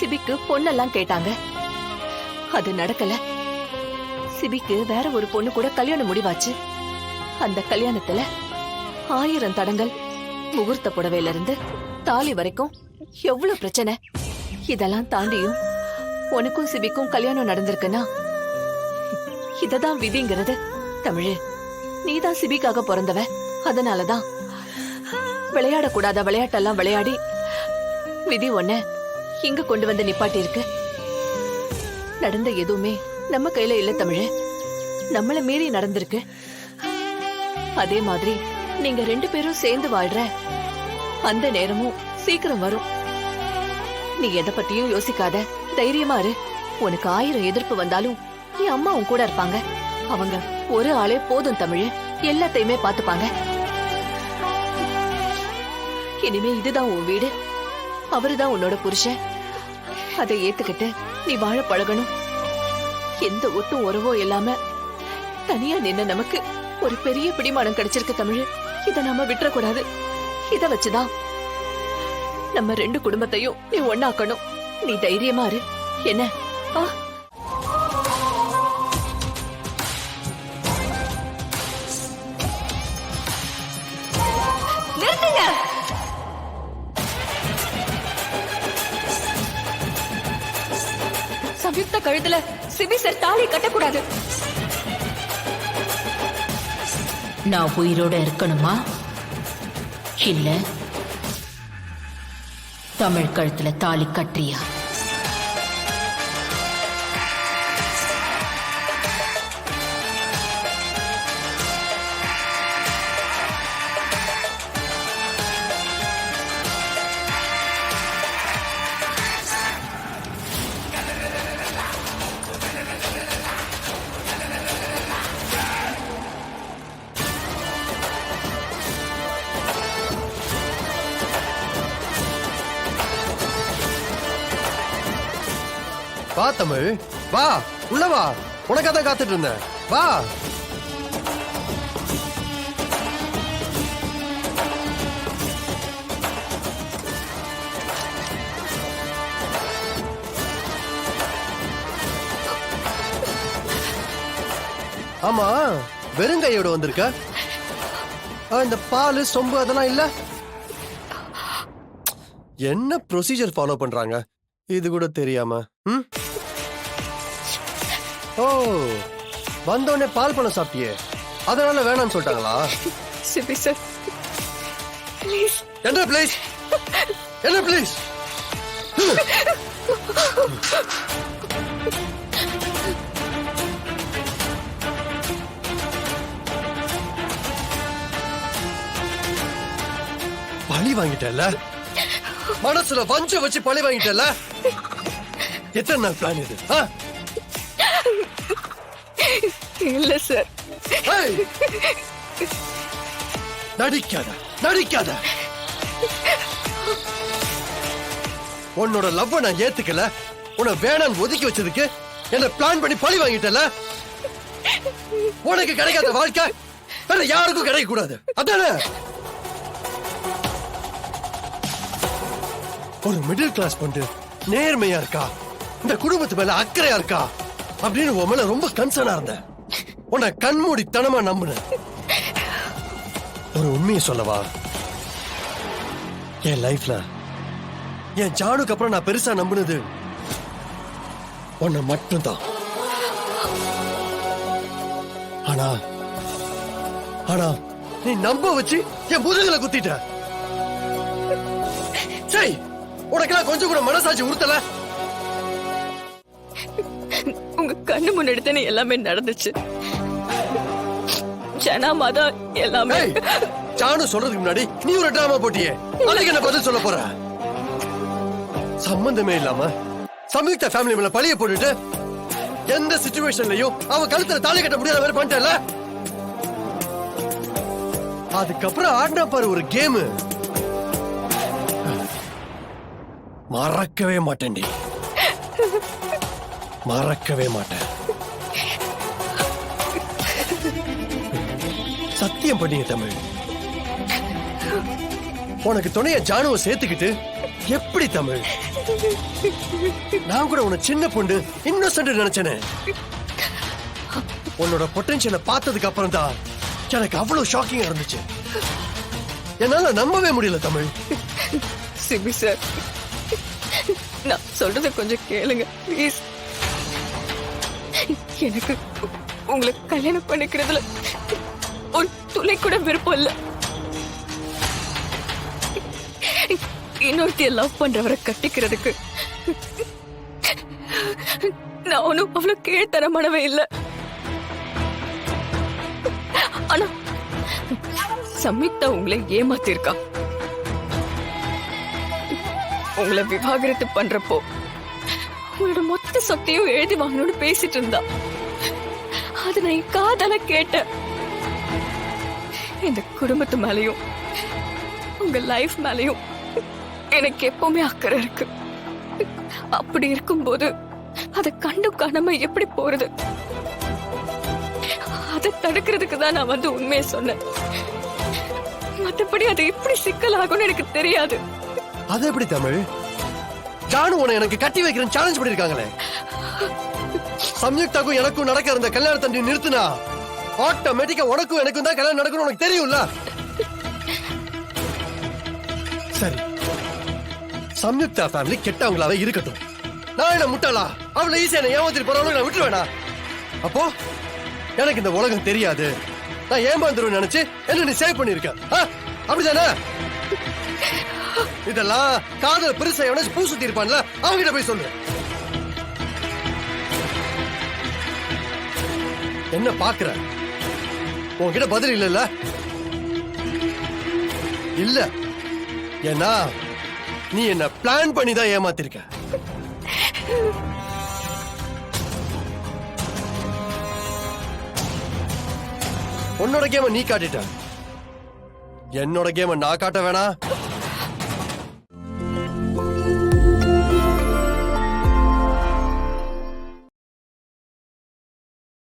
சிபிக்கு பொண்ணெல்லாம் கேட்டாங்க. அது நடக்கல. சிபிக்கு வேற ஒரு பொண்ணு கூட கல்யாணம் முடிவாச்சு. அந்த கல்யாணத்துல 1000 தடங்கள். முகூர்த்த புடவையில இருந்து தாலி வரைக்கும் எவ்வளவு பிரச்சனை. இதெல்லாம் தாண்டியும் உனக்கும் சிபிக்கும் கல்யாணம் நடந்திருக்குன்னா இததான் விதிங்கிறது. தமிழு, நீதான் சிபிக்காக பிறந்தவ. அதனாலதான் விளையாடக்கூடாத விளையாட்டெல்லாம் விளையாடி விதி ஒன்ன இங்க கொண்டு வந்து நிப்பாட்டி இருக்கு. நடந்த எதுவுமே நம்ம கையில இல்ல தமிழு, நம்மள மீறி நடந்திருக்கு. அதே மாதிரி நீங்க 2 பேரும் சேர்ந்து வாழ்ற அந்த நேரமும் சீக்கிரம் வரும். நீ எதை பத்தியும் யோசிக்காத, தைரியமா இரு. உனக்கு 1000 எதிர்ப்பு வந்தாலும் நீ அம்மா உன் கூட இருப்பாங்க. அவங்க ஒரு ஆளே போதும் தமிழ், எல்லாத்தையுமே பாத்துப்பாங்க. இனிமே இதுதான் உன் வீடு, அவருதான் உன்னோட புருஷன். அதை ஏத்துக்கிட்டு நீ வாழ பழகணும். எந்த ஒட்டும் உறவோ இல்லாம தனியா நின்ன நமக்கு ஒரு பெரிய பிடிமானம் கிடைச்சிருக்கு தமிழ். இத நாம விட்டுறக்கூடாது. இத வச்சுதான் நம்ம 2 குடும்பத்தையும் நீ ஒண்ணாக்கணும். நீ தைரியமா இரு. என்ன? நிறுத்துங்க. சம்யுக்த கழுத்துல சிபி சார் தாலி கட்டக்கூடாது. நான் உயிரோட இருக்கணுமா இல்ல தமிழ் கழுத்துல தாலி கட்டுறியா? வா தமிழ், வா உள்ள வா. உனக்காதான் காத்துட்டு இருந்தேன். வா. ஆமா, வெறுங்கையோட வந்திருக்க. இந்த பால் சொம்பு அதெல்லாம் இல்ல. என்ன ப்ரொசீஜர் ஃபாலோ பண்றாங்க இது கூட தெரியாம? ஓ, வந்தோடனே பால் பழம் சாப்பிட்டியே, அதனால வேணாம்னு சொல்லிட்டாங்களா? Sibi sir please. என்ன ப்ளீஸ்? என்ன ப்ளீஸ்? பழி வாங்கிட்டல, மனசுல வஞ்ச வச்சு பழி வாங்கிட்டல. எத்தனை நாள் பிளான் இது? இல்ல சார். நடிக்காத நடிக்காத. உன்னோட லவ்வ நான் ஏத்துக்கல, உன்னை வேணான்னு ஒதுக்கி வச்சதுக்கு என்ன பிளான் பண்ணி பழி வாங்கிட்டல. உனக்கு கிடைக்காத வாழ்க்கை வேற யாருக்கும் கிடைக்க கூடாது, அதானே? ஒரு மிடில் கிளாஸ் பொண்ணு நேர்மையா இருக்கா, இந்த குடும்பத்து மேல அக்கறையா இருக்கா அப்படின்னு உன் மேல ரொம்ப கன்சர்னா இருந்த. உன்னை கண்மூடித்தனமா நம்புன. ஒரு உண்மையை சொல்லவா, என் லைஃப்ல என் ஜானுக்கு அப்புறம் நான் பெருசா நம்புனது உன்னை மட்டும்தான். ஆனா ஆனா நீ நம்ப வச்சு என் முதுகுல குத்திட்ட. சரி, உனக்கெல்லாம் கொஞ்சம் கூட மனசாட்சி உறுத்தல? உங்க கண்ணு முன்னாடி தானே எல்லாமே நடந்துச்சு. ஜனாமா தான் எல்லாமே. ஜானு சொல்றதுக்கு முன்னாடி நீ ஒரு டிராமா போட்டியே, அதுக்கு என்ன பதில் சொல்ல போற? சம்பந்தமே இல்லாம சம்யுக்தா ஃபேமிலி மேல பழிய போட்டுட்டு எந்த சிச்சுவேஷன்லயும் அவன் கழுத்துல தாலி கட்ட முடியாத மாதிரி பண்ணிட்டல. அதுக்கப்புறம் ஆடினா பாரு ஒரு கேம், மறக்கவே மாட்டேன். மறக்கவே மாட்டேன். சத்தியம் பண்ணீங்க தமிழ். உனக்கு துணைய ஜானுவை சேர்த்துக்கிட்டு எப்படி தமிழ் நான் கூட உன்னை சின்ன பொண்ணு இன்னொசென்ட் நினைச்சேனே. உன்னோட பொட்டன்ஷியலை பார்த்ததுக்கு அப்புறம் தான் எனக்கு அவ்வளவு ஷாக்கிங்கா இருந்துச்சு. என்னால நம்பவே முடியல தமிழ். சிபி சார், நான் சொல்றத கொஞ்சம் கேளுங்க ப்ளீஸ். எனக்கு உங்களை கல்யாணம் பண்ணிக்கிறதுல ஒரு துளி கூட விருப்பம் இல்ல. இன்னொருத்திய லவ் பண்றவரை கட்டிக்கிறதுக்கு நான் ஒன்னும் அவ்வளவு கீழ்த்தரமானவே இல்ல. ஆனா சமிதா உங்களை ஏமாத்திருக்கா. உங்களை விவாகரத்து பண்றப்போ உங்களோட மொத்த சொத்தையும் எழுதி வாங்கணும்னு பேசிட்டு இருந்தா. அது நான் என் காதால கேட்டேன். இந்த குடும்பத்து மேலயும் உங்க லைஃப் மேலயும் எனக்கு எப்பவுமே அக்கறை இருக்கு. அப்படி இருக்கும்போது அதை கண்டும் காணாம எப்படி போறது? அதை தடுக்கிறதுக்கு தான் நான் வந்து உண்மையை சொன்னேன். மத்தபடி அது எப்படி சிக்கலாகும்னு எனக்கு தெரியாது. அது எப்படி தமிழ்? ஜானு உன்னை எனக்கு கட்டி வைக்கிறேன் சேலஞ்ச் பண்ணிருக்காங்களே. சம்யுக்தாக்கும் எனக்கும் நடக்க இருந்த கல்யாணத்தை நீ நிறுத்தினா ஆட்டோமேட்டிக்கா உனக்கும் எனக்கும் தான் கல்யாணம் நடக்கணும் உனக்கு தெரியும்ல. சரி, சம்யுக்தா ஃபேமிலி கெட்டவங்களாவே இருக்கட்டும். நான் என்ன முட்டாளா? அவளை ஈஸியா ஏமாத்திட்டு போறவங்க நான் விட்டுருவேனா? அப்போ எனக்கு இந்த உலகம் தெரியாது, நான் ஏமாந்துருவேன் நினைச்சு என்ன நீ சேவ் பண்ணிருக்க, அப்படிதானே? இதெல்லாம் காதல் பெருசா எவனாச்சும் பூ சுத்தி இருப்பான்ல, அவங்கிட்ட போய் சொல்லு. என்ன பாக்குற? உன்கிட்ட பதில் இல்ல இல்ல? ஏன்னா நீ என்ன பிளான் பண்ணி தான் ஏமாத்திருக்க. உன்னோட கேம நீ காட்டிட்ட, என்னோட கேம நான் காட்ட வேணா?